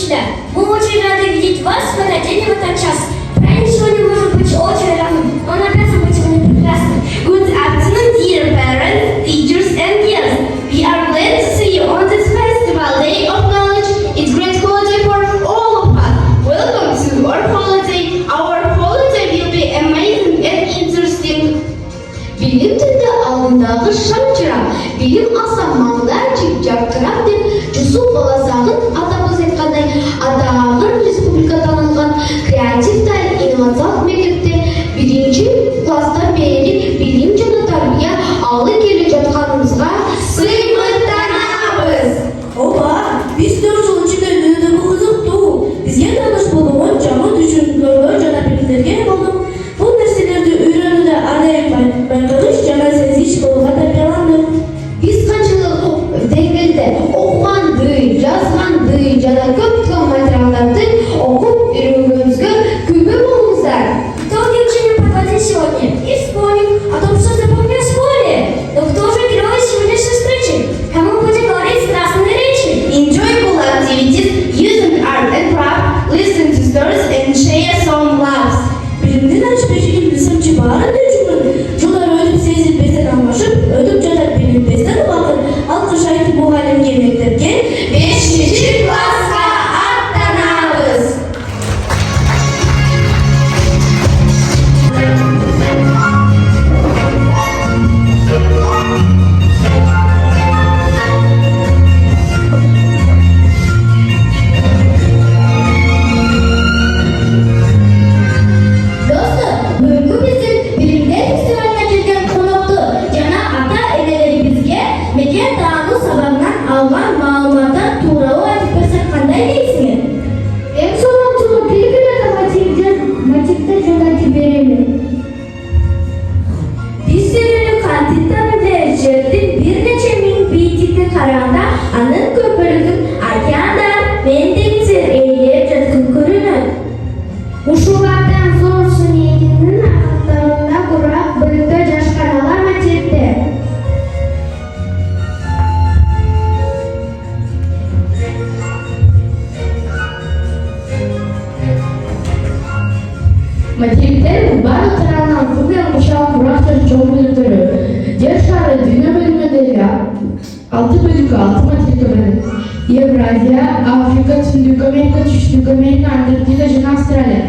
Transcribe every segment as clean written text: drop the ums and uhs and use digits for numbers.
сюда. Мы очень рады видеть вас в этот день и в этот час. Правильно сегодня может быть очень разным. Он обязан быть сегодня прекрасным. Good afternoon, dear parents, teachers and guests. We are glad to see you on this festival, Day of Knowledge. It's great holiday for all of us. Welcome to our holiday. Our holiday will be amazing and interesting. Bilim tilde alınдағы шамчырам, bilim асаманлар жарқырап деп Жүсіп Баласағын атамыз айтқандай Атағыр республика танылған креатив тәлім инновациялық мектепте бірінші класстан бері білім және тәрбие алып келе жатқанымызға сыйлықтанамыз. Oba, biz 4 yıl içinde büyüdüğümü kızıktı. Bizge tanış bulduğun camı düşündürüyor, cana bildirgen oldum. Bu nesillerde öğrenüde arayıp bankılış, cana seziş bulga tabiyalandı. Biz қаншалық деңгейде оқығанды, жазғанды, жана көптеген материалдарды оқып үйренгенімізге күбі болыңыздар. Итоги учения подводим сегодня и вспомним о том, что запомнил в школе. Но кто же герой сегодняшней встречи? Кому будем говорить страстные речи? Enjoy cool activities, using art and craft, listen to stories and share some laughs. Bilimden açıkçası bilsem çıbarın düşünün. Жылдар өтіп сезілбестен алмашып, өтіп жатар білінбестен уақыт. Алқыш айтып мұғалімге мектепке 5-ші классқа аттанамыз. Достар, бүгінгі біздің білімдер фестиваліне келген қонақты жана ата-энелери бизге мекен таануу сабагынан алган маалыматтар тууралуу айтып берсек кандай дейсиңер? Эң сонун белгилүү мотивдер жолдотуп берели. Биз силерге кантип таанып жердин бир нече миң бийиктикке караганда анын көп бөлүгүн океандар мен деңиздер ээлеп жаткан көрүнөт. Ушулардан зоорсу ниетинин аркасында курак бөлүктө жашканалар материкте. Материктер барлык тарабынан кыргыз куршаган курактын чоң бөлүктөрү. Жер шары дүйнө бөлүмүндөгү 6 бөлүккө 6 материкке бөлүнөт. Евразия, Африка, Түндүк Америка, Түштүк Америка, Антарктида жана Австралия.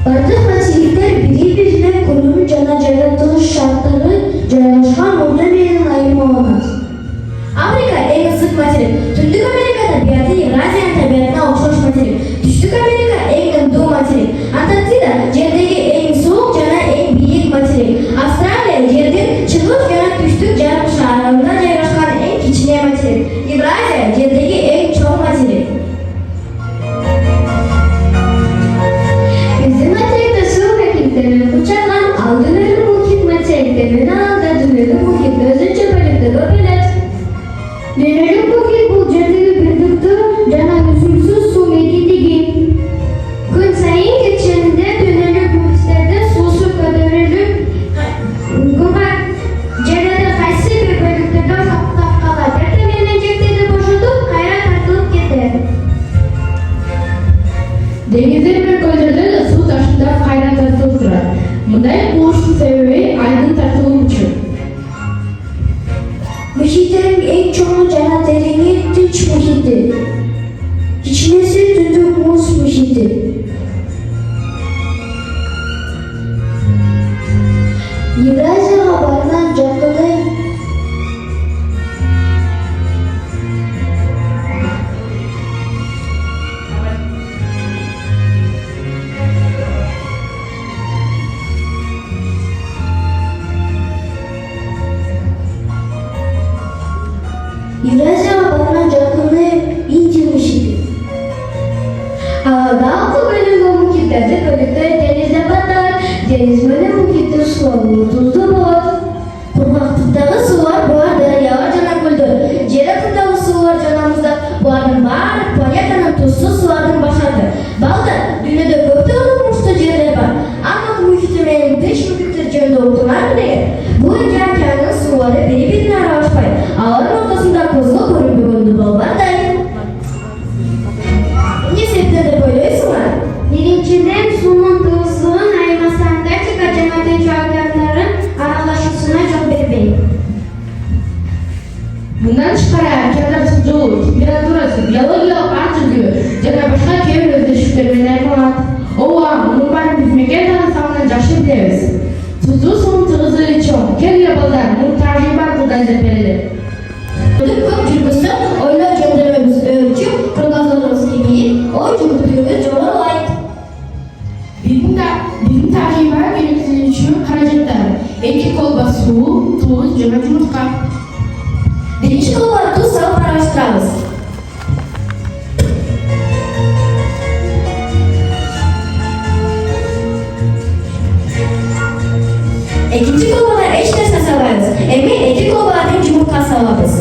Бардык материктер бири-бирине конум жана жаратылыш шарттары жайгашкан ордо менен айырмаланат. Африка эң ысык материк. Түндүк Америка табияты Евразиянын табиятына окшош материк. Түштүк Америка эң ындуу материк. Антарктида жердеги эң суук жана эң бийик материк. Австралия жердин чыгыш жана түштүк жарым шарында жайгашкан эң кичине материк. Евразия жердеги эң чоң материк. Биздин материкте суу бекиттери курчалган, ал дүйнөлүк мухит материктердин алда дүйнөлүк мухит өзүнчө бөлүктөргө бөлөт. Дүйнөлүк мухит бул жердеги бирдиктүү жана үзүлсүз суу мекендиги. Күн сайын кеченде дүйнөлүк мухиттерде суусу көтөрүлүп, кургак жерлерде кайсы бир бөлүктөрдө сактап калат. Эртең менен жектерди бошотуп, кайра тартылып кетет. Деңиздер мен көлдөрдө да суу ташкындар кайра тартылып турат. Мындай кылыштын себеби айдын тартылуучу. Мухиттердин эң чоңу жана тереңи Тынч мухити. Кичинеси Түндүк муз мухити. Евразияга барган жакыны Индия мухити. Далкы бөлүнгөн мухиттерди бөлүктөр дениз деп аталат. Дениз менен мухиттин сулуу туздуу болот. Кургактыктагы суулар булар дарыялар жана көлдөр. Жер астындагы суулар жана муздар булардын баары планетанын тузсуз сулардын башаты. Балдар, дүйнөдө көптөгөн муздуу жерлер бар. Андык мухити менен Тынч мухиттер жөнүндө уктуңарбы деген? Бул эки океандын суулары бири-бирине аралашпайт. Алардын ортосунда көзгө көрүнбөгөндү болгандай. Bundan tashqari kadar sizuv, temperaturasi, biologiyalik barchaligi jana boshqa keyingi o'zgarishlar bilan iborat. Umuman mamlakat sog'lig'ini yaxshi bilamiz. Sizuv suv tig'izligi uchun kelgan bolalar bu tajriba qilgan deb beriladi. Ko'p jirgisi oila keltirimiz ölçü kırgazlarımız gibi o cümletiğimiz çoğalaydı. Bizim tajriba belirtilishi uchun xarajatlar: 2 kolba suv, tuz, jana yumurta. Birinci kolları tuz salıp araştırırız. İkinci kolları eş nesne salarız. Emi 2 kollardan yumurta salarız.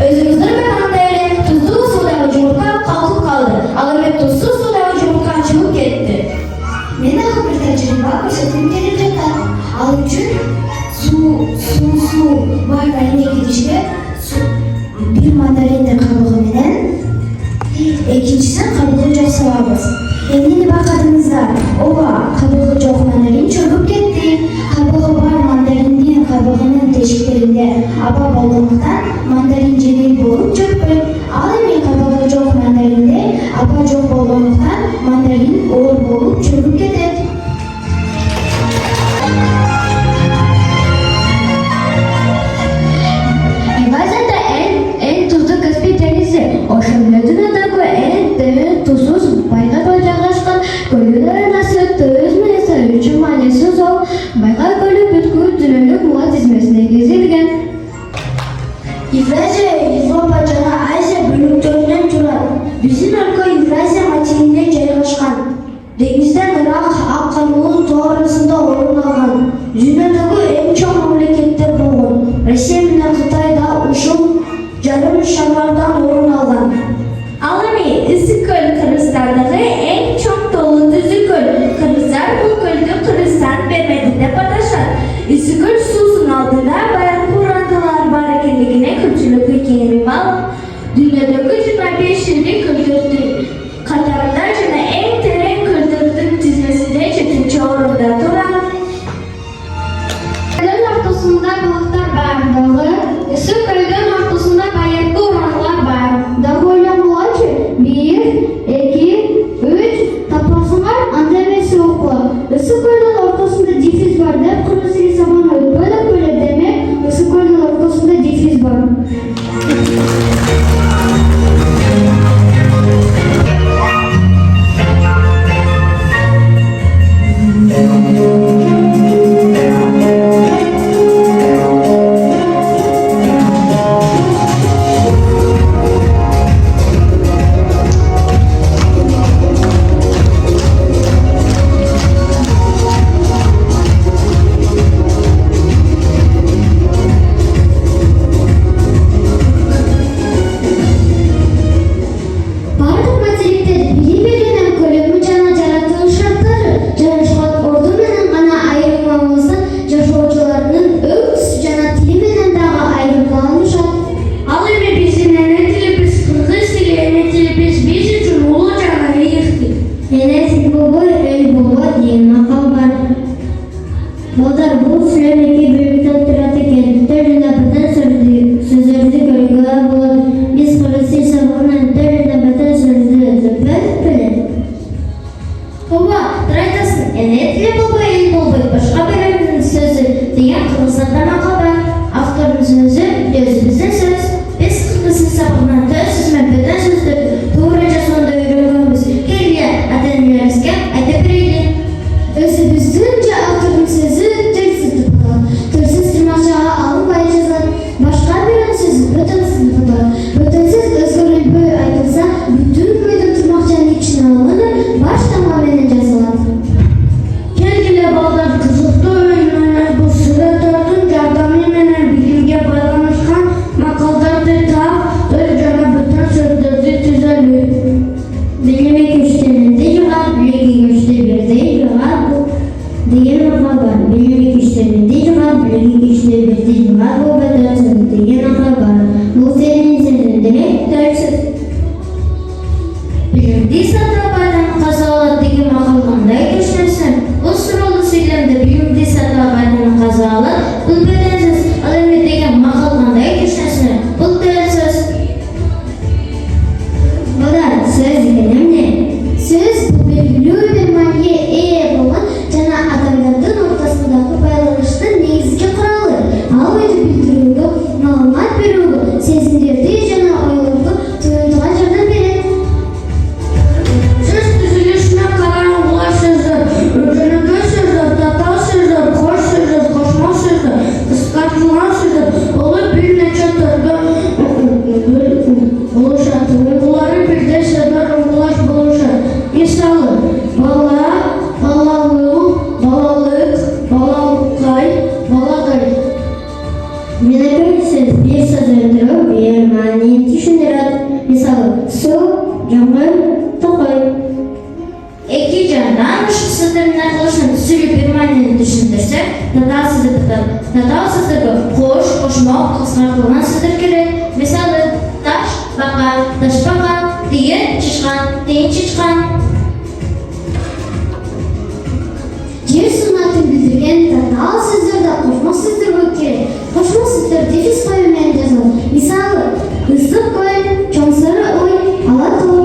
Özümüzden bakan devre tuzlu sudagi yumurta kalkıp kaldı. Alamet tuzsuz sudagi yumurta çıkıp gitti. Meni ham bir tajriba ko'rsatib kelajaqda. Al uchun suv margaringa ketishga bir mandarinni qabig'i bilan ikkinchisini qabig'i jo'q solamiz. Endi nima qildingizlar? Ova qabig'i jo'q mandarin cho'kib ketdi. Qabig'i bor mandarinning qabig'ining teshiklarida aba bo'lmoqdan mandarin jelil bo'lib cho'kdi. Al endi qabig'i jo'q mandarinda aba jo'q bo'lmoqdan mandarin o'g'il bo'lib cho'kib ketadi. Евразияда en tuzlu Kaspiy denizi, O'sha-Dunyoda en derin tuzsiz Bayqal ko'li joylashgan. Ko'llar arasi 400 ming esa uchun ma'nosi zo'r. Bayqal ko'li butkul dunyolik muhit tizmasiga egizilgan. Евразия Yevropa жана Азия бөлүктөрүнөн турат. Биздин өлкө Евразия материгинде жайгашкан. Деңизден Ирак, Ак Камыл тоо арасында орун алган. Дүйнөдөгү эң чоң мамлекеттер болгон. Россия менен Кытай да ушул жарым шарлардан орун алган. Ал эми Ысык көл Кыргызстандагы эң чоң тоолуу түзүү көл. Кыргыздар бул көлдү Кыргызстан бермеди деп аташат. Ысык көл суусунун алдында байыркы урандылар бар экендигине көпчүлүккө кеңири маалым. Дүйнөдөгү 25 ири көлдөрдүн катарында жана эң терең көлдөрдүн тизмесинде 7-чи орунда турат. Gölün ortasında balıklar var. Dağı, Isık gölün ortasında bayraklı oranlar var. Dağı öyle var ki 1, 2, 3 tapasınlar anda ve soğuklar. Isık gölün ortasında difiz var. Hep kırmızı zaman böyle demek. Isık gölün ortasında difiz var. Бардык материктер бири менен көлөмү жана жаратылыш шарттары жарашкан орду менен гана айырмабызда жашоочулардын өкс жана тили менен дагы айырмаланышат. Ал эми биздин эне тилибиз кыргыз тили, эне тилибиз биз үчүн улуу жана ийгилик. Эне тил болбой эл болбой деген макал бар. Балдар бул сүйлөм 2 бөлүктөн турат экен. Төрүндө батан сөздөрдү көргөнгө болот. Биз кыргыз тил сабагынан төрүндө батан сөздү билет. Ова, трайтасын, эне тили болбой эл болбой башка бирөөнүн сөзү деген кыргыздарда макал бар. Автордун сөзү өзүбүздүн сөз. Биз кыргыз тил сабагынан төр сөз менен батан сөздү туура жасоонду үйрөнгөнбүз. Келе ата-энелерибизге айтып берели. Өзүбүздүн же автордун сөзү төрсүз деп аталат. Төрсүз тырмакчага алынбай жазылат. Башка бирөөнүн сөзү бөтөнсүз деп аталат. Бөтөнсүз өзгөрүлбөй айтылса, бүтүн бойдон тырмакчанын ичине алынып, баш тамга менен жазылат. Келгиле балдар, кызыктуу оюн менен бул сүрөттөрдүн жардамы менен билимге байланышкан макалдарды таап, төр жана бүтүн сөздөрдү түзөлү. Билими күчтөрүндө жыгат, билеки күчтөр бирдей жыгат деген макал бар. Билими күчтөрүндө жыгат, билеки күчтөр бирдей жыгат бул бөтөнсүз деген макал бар. Бул сенин сөзүңдө төрсүз. Билимди сатып адам казалат деген макал кандай түшүнөсүң? Бул суроолуу сүйлөмдө билимди сатып адам казалат, бул бөтөнсүз. Ал эми деген макал кандай сөздері бір мәнін түсіндіреді. Мысалы, су, жаңыл, тоқой. Эки жандан ушул сөздөрдүн аркылуу түзүлүү бир маанини түшүндүрсөк, татаал сөздөргө кош, кошмок, кыскартылган сөздөр кирет. Мисалы, таш, бака, ташбака, тиген, чычкан, тиен чычкан. Жер сунатын билдирген татаал сөздөрдө кошмок сөздөргө кирет. Кошмок сөздөр дефис кою менен жазылат. Мисалы, ысык көл, чоң сары ой, ала тоо.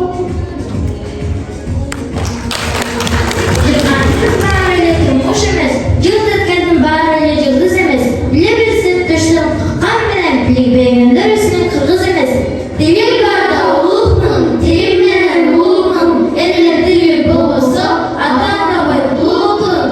Турмуш эмес, жылт эткендин баары эле жылдыз эмес. Биле билсин төштөн кан менен билбегендер үстүн кыргыз эмес. Тилим барда улукмун, тилим менен улукмун. Эмне тили болбосо, атан табай улукмун.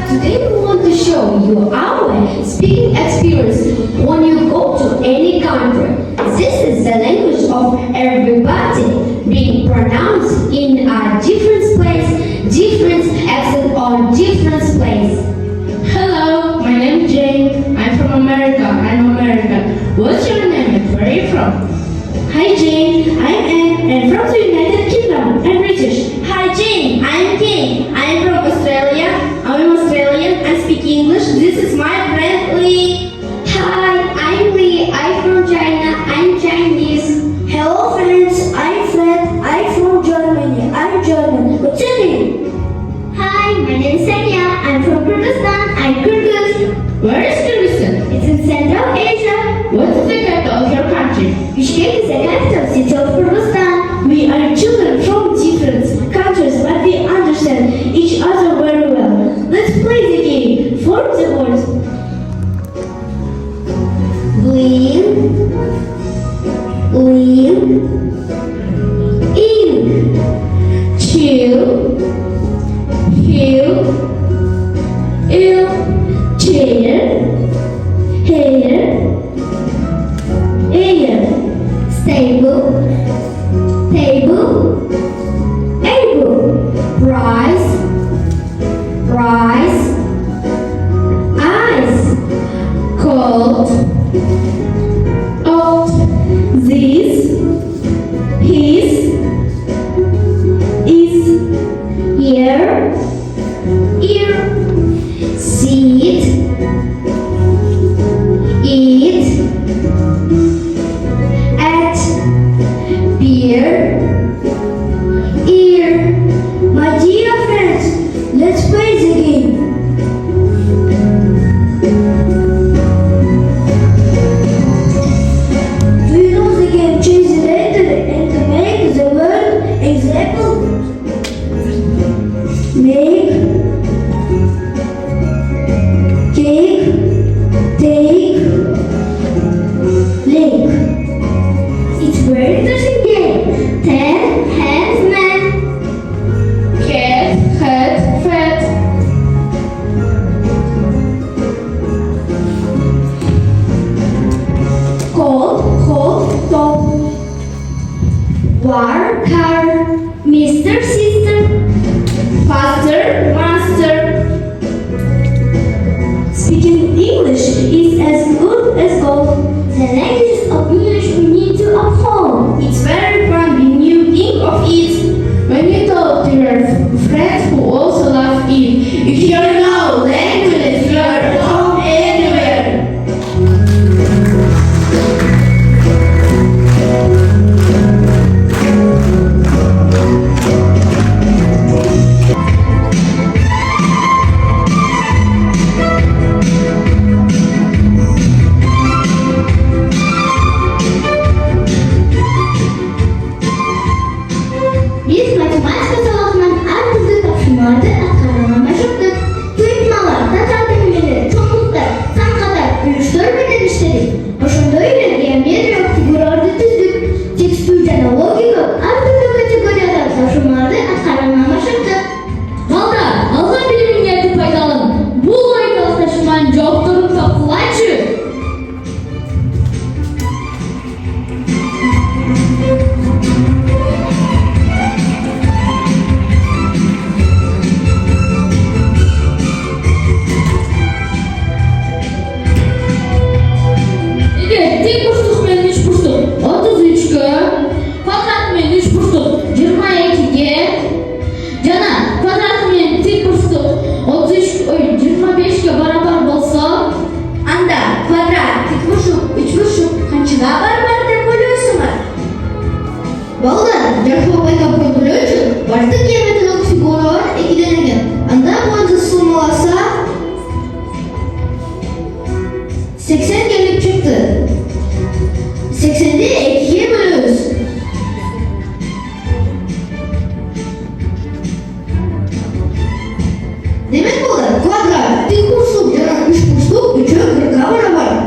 Today we want to show you our speaking experience when you go to any country. This is the language of everybody being pronounced in a different place, different accent on different place. Hello, my name is Jane. I'm from America. I'm American. What's your name and where are you from? Hi Jane, I'm Anne and from the United Kingdom. I'm British. Hi Jane, I'm Kane. I'm from Australia. I'm Australian. I speak English. This is my friend Lee. Hi, I'm Lee. I'm from China. I'm Chinese. Hello friends, I'm Fred. I'm from Germany. I'm German. What's your name? Hi, my name is Sanya. I'm from Kyrgyzstan. I'm Kyrgyz. Where is Kyrgyzstan? It's in Central Asia. What's the capital of your country? Bishkek is the capital city of Kyrgyzstan. We are children from different countries, but we understand each other very well. Let's play the game. Form the words. Blink, link, ink, Chill, heel, ill, chair, hair, air, stable, table, able, rise, rise, eyes, cold, out, this, his, is, ear, ear, seat, eat, at, beer, Mr. Sister, Faster, Master. Speaking English is as good as gold. The language of English we need to uphold. It's very fun when you think of it. When you talk to your friends who also love it, if you know language, you are at home anywhere. Biz matematika sınavından her türlü tapşırmalarda atkarına başladık. Tuyutmalar, tatar demeleri, çoğunluklar, tam kadar bölüştürmeden işledik. Başında öyle bir yok figürlerde düzdük. Tekst türden logika, her türlü kategoriyada tapşırmalarda atkarına başladık. Valla, Allah bilimin geldi faydalanın. Bu logikalı taşıman jobların tapılaçı. Evet, tek boşluk men 3 boşluk 33'gө, kvadrat men 3 boşluk 22'ge, jana kvadrat men tek boşluk 25'ge barabar bolsa, Anda kvadrat, dik boşluk, üç boşluk kançıga barbar dep ойлойсуңар? Балдар, жарқылы байқап көргілі үшін башты геометриялық фигуралар екіленген. Анда бойынша суммаласа 80 gelip çıktı. 80'i 2'ye bölüyoruz. Demek olur kvadrat, dik burçluk, yana 3 burçluk, 3'e 40'a beraber.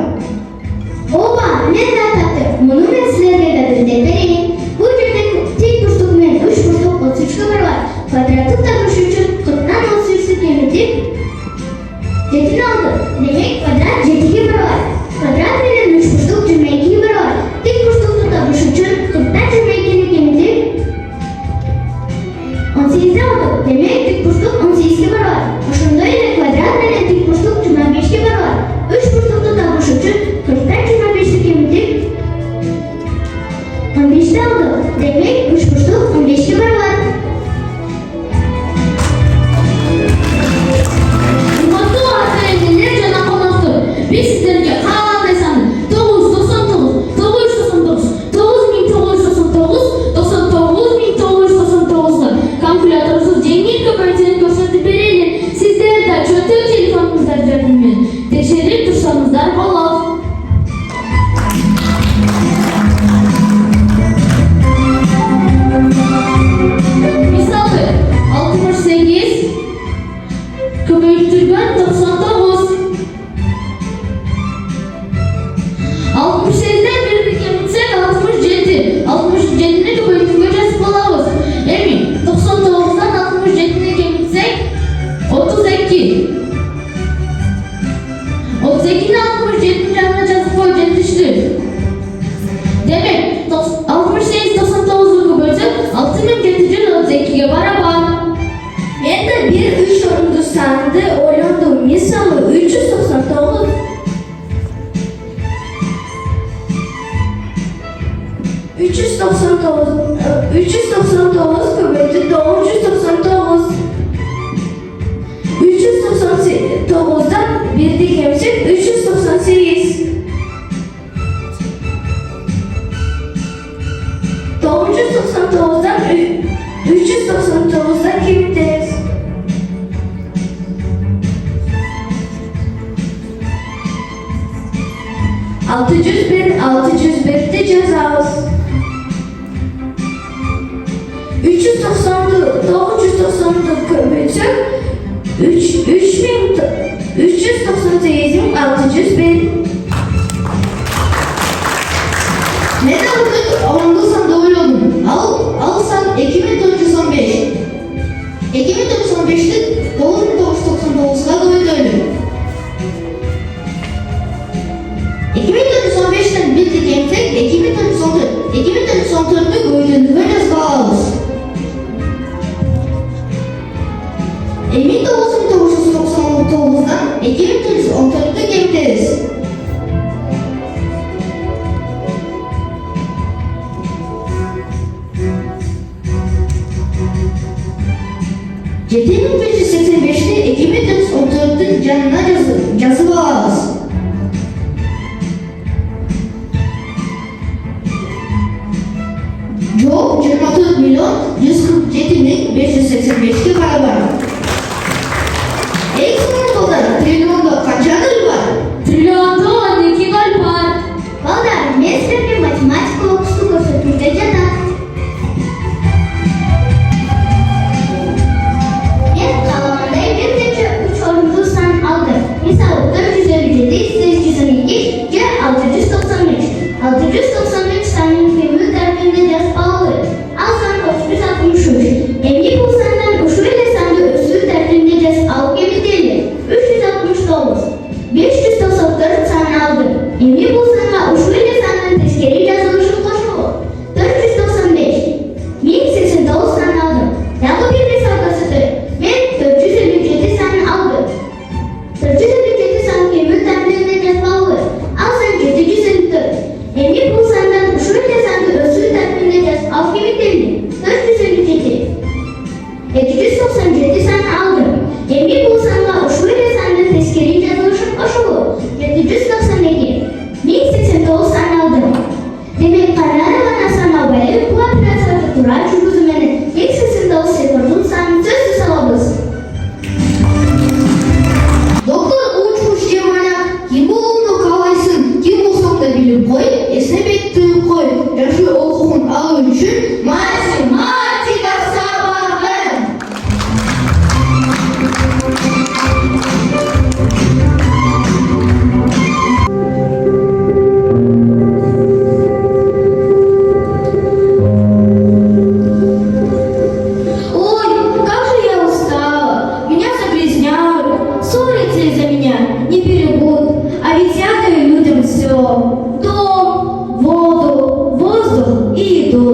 Oba, ne tatlı. Bunu ben sizlerle de vereyim. Bu cümle tek boşluk men 3 boşluk 33 kadar var. Kvadratı tapış için 40'tan 33'lük yemedik. Jetini aldı. Demek kvadrat jetiga beraber. Kvadrat bilen 3 boşluk 22'ye beraber. Tek boşlukta tapış için 40'tan 22'lik yemedik. 18'de aldı. Demek tek boşluk 18'e beraber. Aşında ile kvadrat bilen tek boşluk 25'e beraber. 3 boşlukta tapış için 40'tan 25'lik yemedik. 15'te aldı. Demek 3 boşluk 15'e beraber. Hurmatlı öğretmenler jana konuklar, biz sizlerge qanday sany 999, 999, 9999, 99999 kalkulyatorsiz jengil ko'paytirib ko'rsatib beraylik. Sizler de cho'ntak telefoningizlar yordamiyla tekshirib tursangizlar bo'ladi. Misali 68 köpeytirgen 99. 68'den birini kemitsek 67. 67'ni köpeytirgen жазып болабыз. Эми 99'dan 67'ni kemitsek 32. 32'ni 67'nin yanına жазып koy жетишти. Demek 68 99'u bölsek 6732'ge barabar. Men de bir 3 o'rinli sanni o'ylandim. Misoli 399. 399 köpeydi 999. 399'dan bir dikemsek 398. 999'dan 399'dan kemiteriz. Altı yüz bir cezamız. 390'dı köpüksün 398'in 601. Neden okuduk? Avandıysan doğru oldun. Alsan 2415. 2415'te 9999'a doğru dönün. 2415'ten bir dikemsek 2414'ü koyduğunu böyle sağlarız. 7585'te 2434'ün canına yazıp alağız. Joe 24 milyon 147 bin 585'te para var. Eksport doları trilyonda kaça adım var? Trilyonda 12 kalp var. Балдар, мен сіздерге математика оқытуды көрсетуде жатам. Мен қалағандай бірнеше 3 орынды сан алдым. Мысалы 457, 812 же 693. 693 санын кемі тәрбінде жазып алды. Ал сан 363. Емге бұл сандан ұшу еле санды өсу тәрбінде жазып алып кемітелі. 369. 594 сан алды. Емге бұл санға ұшу еле санын тескері жазылышын қошуы. 495. 1089 сан алды. Тағы бір мысал көрсетті. Мен 457 санын алды. 457 сан кемі тәрбінде жазып алды. Ал сан 754. Емге бұл сандан ұшу еле санды өсу тәрбінде жазып алып кемітелі. 457. 297 сан алды. Емге бұл санға ұшу еле санды тескері жазылышын қошуы. 792. 1089 сан алды. Демек Қаранова Асанабаев бұл операцияны тура жүргізумен 1089 секундын санын сөзсіз алабыз. Доктор учуш демана, ким болуunu қалайсың, ким болсаң да біліп қой, есіне беттіп қой. Жақсы оқуын алу үшін математика сабағы. Ой, как же я устала. Меня загрязняют. Ссорятся из-за меня. Не перебудут. А ведь я даю людям все. Дом, воду, воздух и еду.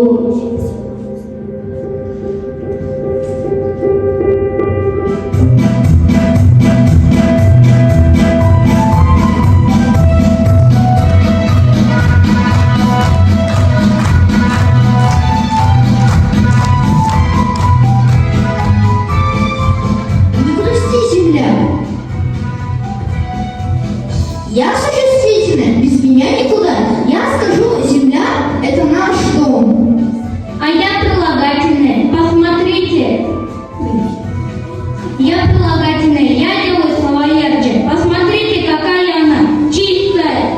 Не грусти, земля. Я существительная, без меня никуда. Я скажу, земля – это наш дом. А я прилагательное. Посмотрите. Я прилагательное. Я делаю слова ярче. Посмотрите, какая она. Чистая,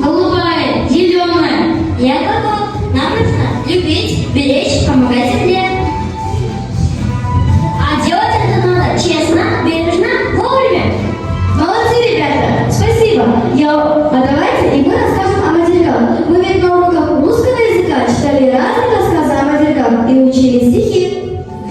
голубая, зеленая. Я готов. Нам нужно любить, беречь, помогать земле. А делать это надо честно, бережно, вовремя. Молодцы, ребята. Спасибо. А давайте и мы расскажем о материках. Мы ведь на уроках русского языка читали разные рассказы о материках и учили стихи.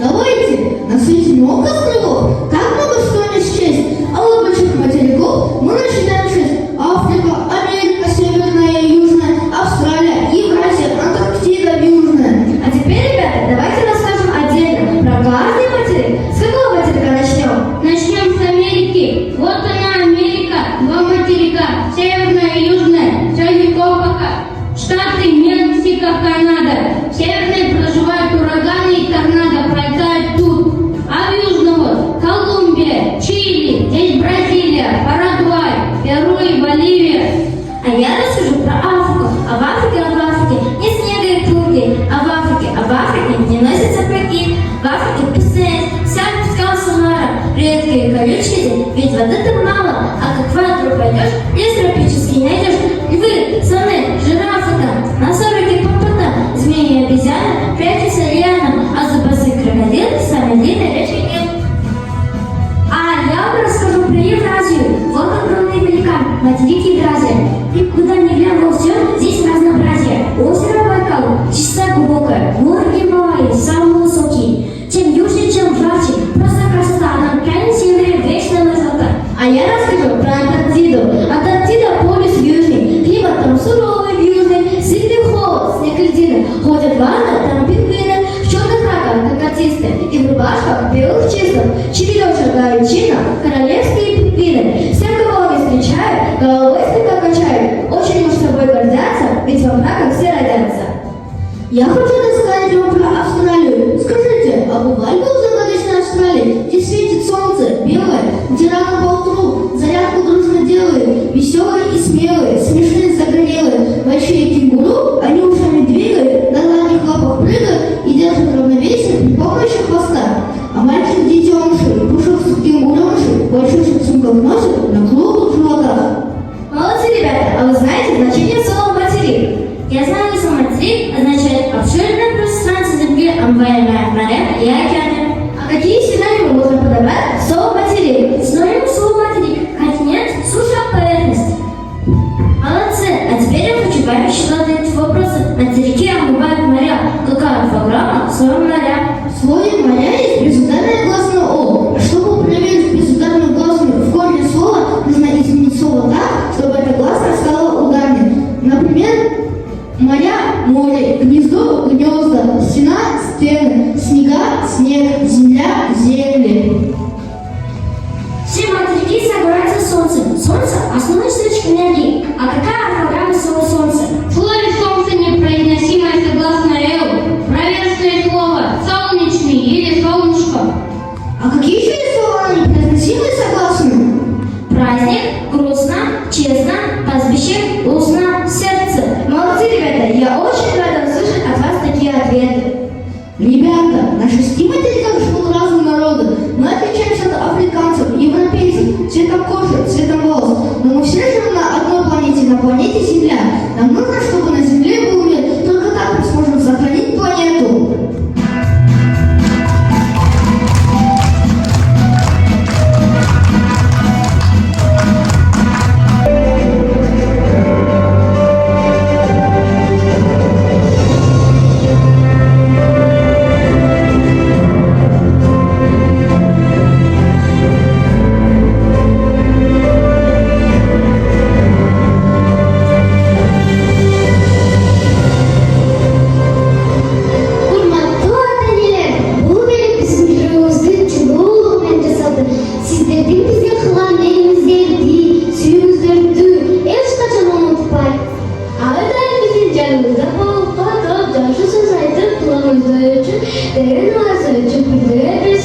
Давайте, на свете много островов, как много что не счесть. А вот больших материков мы насчитаем 6. Африка, Америка, Северная и Южная, Австралия, Евразия, Антарктида, Южная. А теперь, ребята, давайте расскажем отдельно про каждый материк. С какого материка начнем? Начнем с Америки. Вот она, Америка. Два материка. Северная и Южная. Средневековый пока. Штаты, Мексика, Канада. В Северной проживают ураганы и торнадо. Пролетают тут. А в Южном вот Колумбия, Чили. Здесь Бразилия, Парагвай, Перу и Боливия. А я расскажу про Африку. А в Африке не снега и пурги. А в Африке не носятся сапоги. В Африке пустыня, вся песка Сахара. Редкие колючки, ведь воды-то мало. А к экватору пойдешь, лес тропический найдешь. Львы, слоны, жирафы там, носороги, попута, змеи и обезьяны прячутся рядом, а зубастые крокодилы сами длинные речки. А я вам расскажу про Евразию. Вот огромный великан, материк Евразия. И куда ни глянул все, здесь разнообразие. Озеро Байкал, чистота глубокая, горы Гималаи, самые высокие. Чем южнее, чем жарче, просто красота, она крайне севере, вечная высота. А я расскажу про Антарктиду. Антарктида – полюс южный. Климат там суровый, южный, сильный холод, снег и льдины. Ходят ванны, там пингвины, в черных раках, как артисты, и в рубашках, белых чистых. Чередочек горючина, королевские пингвины. Всем, кого они встречают, головой слегка качают. Очень уж собой гордятся, ведь во мраках все родятся. Я хочу рассказать вам про Австралию. Скажите, а бывали бы в загадочной Австралии, где светит солнце, белое, где рано поутру зарядку дружно делают, веселые и смелые, смешные загорелые, большие кенгуру, они ушами двигают, на задних лапах прыгают и держат равновесие при помощи хвоста. А мальчик-детеныши, пушистых кенгуреныши, больших сумках носят на круглых животах. Молодцы, ребята! А вы знаете значение слова «материк»? Я знаю, что материк означает обширное пространство Земли, омываемое моря и океанами. А какие синонимы можно подобрать к слову «материк»? Синоним слова материк – континент, суша, поверхность. Молодцы! А теперь я хочу вам еще задать вопросы. Материки омывают моря. Какая программа в слове моря? В слове «моря» есть безударное гласное «о». Чтобы проверить безударную гласную в корне слова, нужно изменить слово так, чтобы это гласное стало ударным. Например, моря – море, гнездо – гнезда, стена – стены, снега – снег, земля – земли. Все материки согреваются солнцем. Солнце – основной источник энергии. А какая программа слова солнце? В слове «солнце» непроизносимое согласное «л». Проверочное слово «солнечный» или «солнышко». А какие еще есть слова непроизносимые согласные? Праздник, грустно, честно, пастбище, устно, сердце. Молодцы, ребята! Я очень рада услышать от вас такие ответы. Ребята, на 6 материках живут разные народы. Мы отличаемся от африканцев, европейцев, цветом кожи, цветом волос. Но мы все живем на одной планете, на планете Земля. Нам нужно, чтобы на Земле был мир. Только так мы сможем сохранить планету. Урматтуу ата-энелер, бул белек биздин жүрөгүбүздүн чулуулугу менен жасалды. Сиздердин бизге кылган мээңиңиздерди, сүйүүңүздөрдү эч качан унутпай. Ар дайым биздин жаныбызда болуп, каттап, жакшы сөз айтып, кулуңуздар үчүн, дерин аазы үчүн билдиребиз.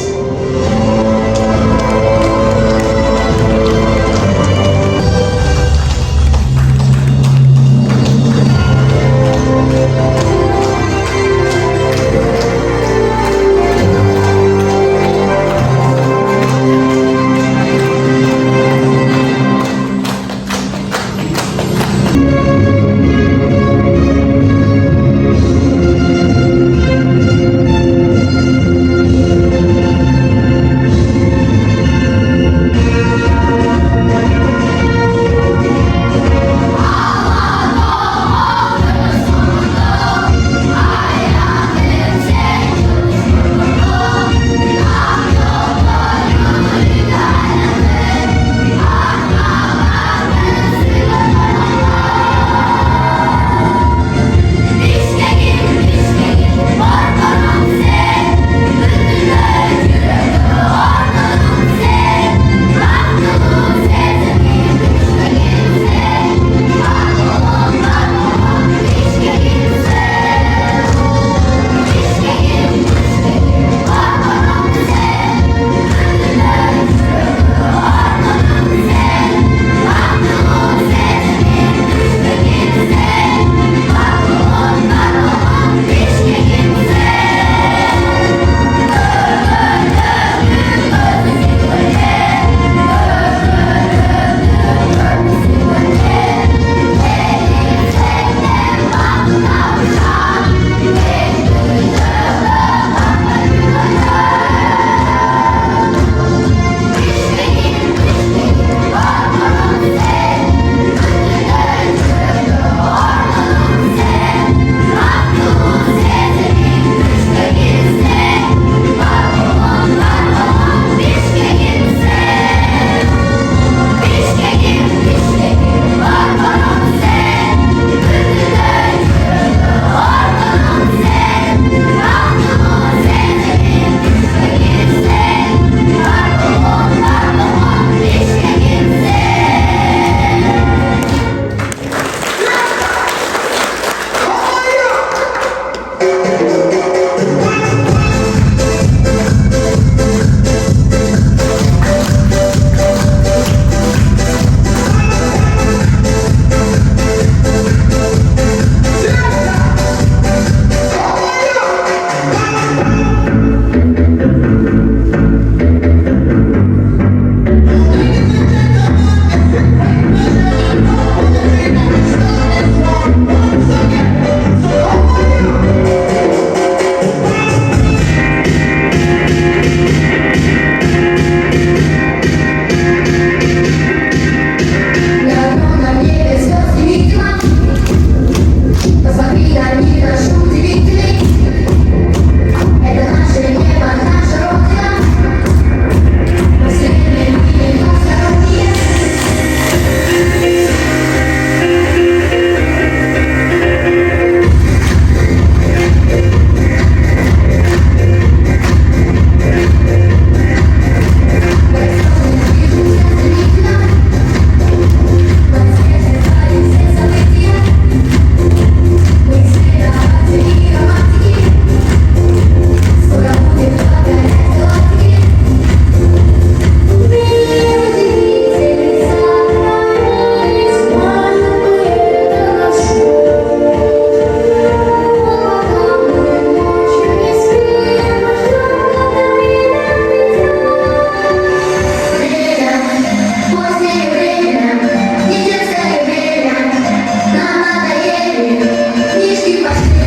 Спасибо.